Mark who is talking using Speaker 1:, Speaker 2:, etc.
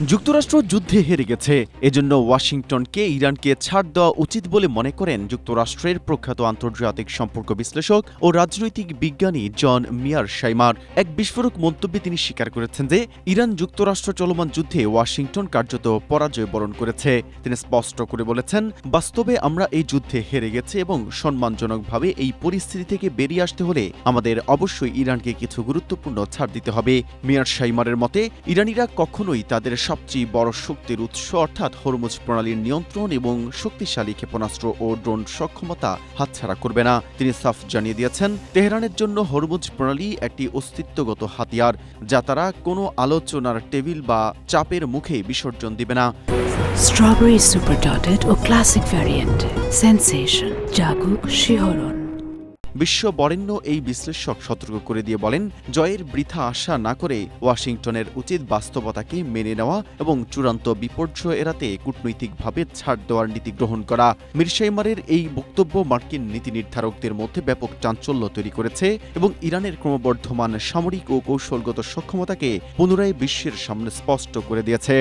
Speaker 1: যুক্তরাষ্ট্র যুদ্ধে হেরে গেছে, এজন্য ওয়াশিংটনকে ইরানকে ছাড় দেওয়া উচিত বলে মনে করেন যুক্তরাষ্ট্রের প্রখ্যাত আন্তর্জাতিক সম্পর্ক বিশ্লেষক ও রাজনৈতিক বিজ্ঞানী জন মিয়ারশাইমার। এক বিস্ফোরক মন্তব্যে তিনি স্বীকার করেছেন যে ইরান যুক্তরাষ্ট্র চলমান যুদ্ধে ওয়াশিংটন কার্যত পরাজয় বরণ করেছে। তিনি স্পষ্ট করে বলেছেন, বাস্তবে আমরা এই যুদ্ধে হেরে গেছি এবং সম্মানজনকভাবে এই পরিস্থিতি থেকে বেরিয়ে আসতে হলে আমাদের অবশ্যই ইরানকে কিছু গুরুত্বপূর্ণ ছাড় দিতে হবে। মিয়ারশাইমারের মতে, ইরানিরা কখনোই তাদের সবচেয়ে বড় শক্তির উৎস অর্থাৎ হরমুজ প্রণালীর নিয়ন্ত্রণ এবং শক্তিশালী ক্ষেপণাস্ত্র ও ড্রোন সক্ষমতা হাতছাড়া করবে না। তিনি সাফ জানিয়ে দিয়েছেন, তেহরানের জন্য হরমুজ প্রণালী একটি অস্তিত্বগত হাতিয়ার, যা তারা কোনো আলোচনার টেবিল বা চাপের মুখে বিসর্জন দিবে না।
Speaker 2: স্ট্রবেরি সুপার ডটেড ও ক্লাসিক ভ্যারিয়েন্টে সেন্সেশন জাগুক শিহরণ।
Speaker 1: বিশ্ব বরেণ্য এই বিশ্লেষক সতর্ক করে দিয়ে বলেন, জয়ের বৃথা আশা না করে ওয়াশিংটনের উচিত বাস্তবতাকে মেনে নেওয়া এবং চূড়ান্ত বিপর্যয় এড়াতে কূটনৈতিকভাবে ছাড় দেওয়ার নীতি গ্রহণ করা। মিরশাইমারের এই বক্তব্য মার্কিন নীতি নির্ধারকদের মধ্যে ব্যাপক চাঞ্চল্য তৈরি করেছে এবং ইরানের ক্রমবর্ধমান সামরিক ও কৌশলগত সক্ষমতাকে পুনরায় বিশ্বের সামনে স্পষ্ট করে দিয়েছে।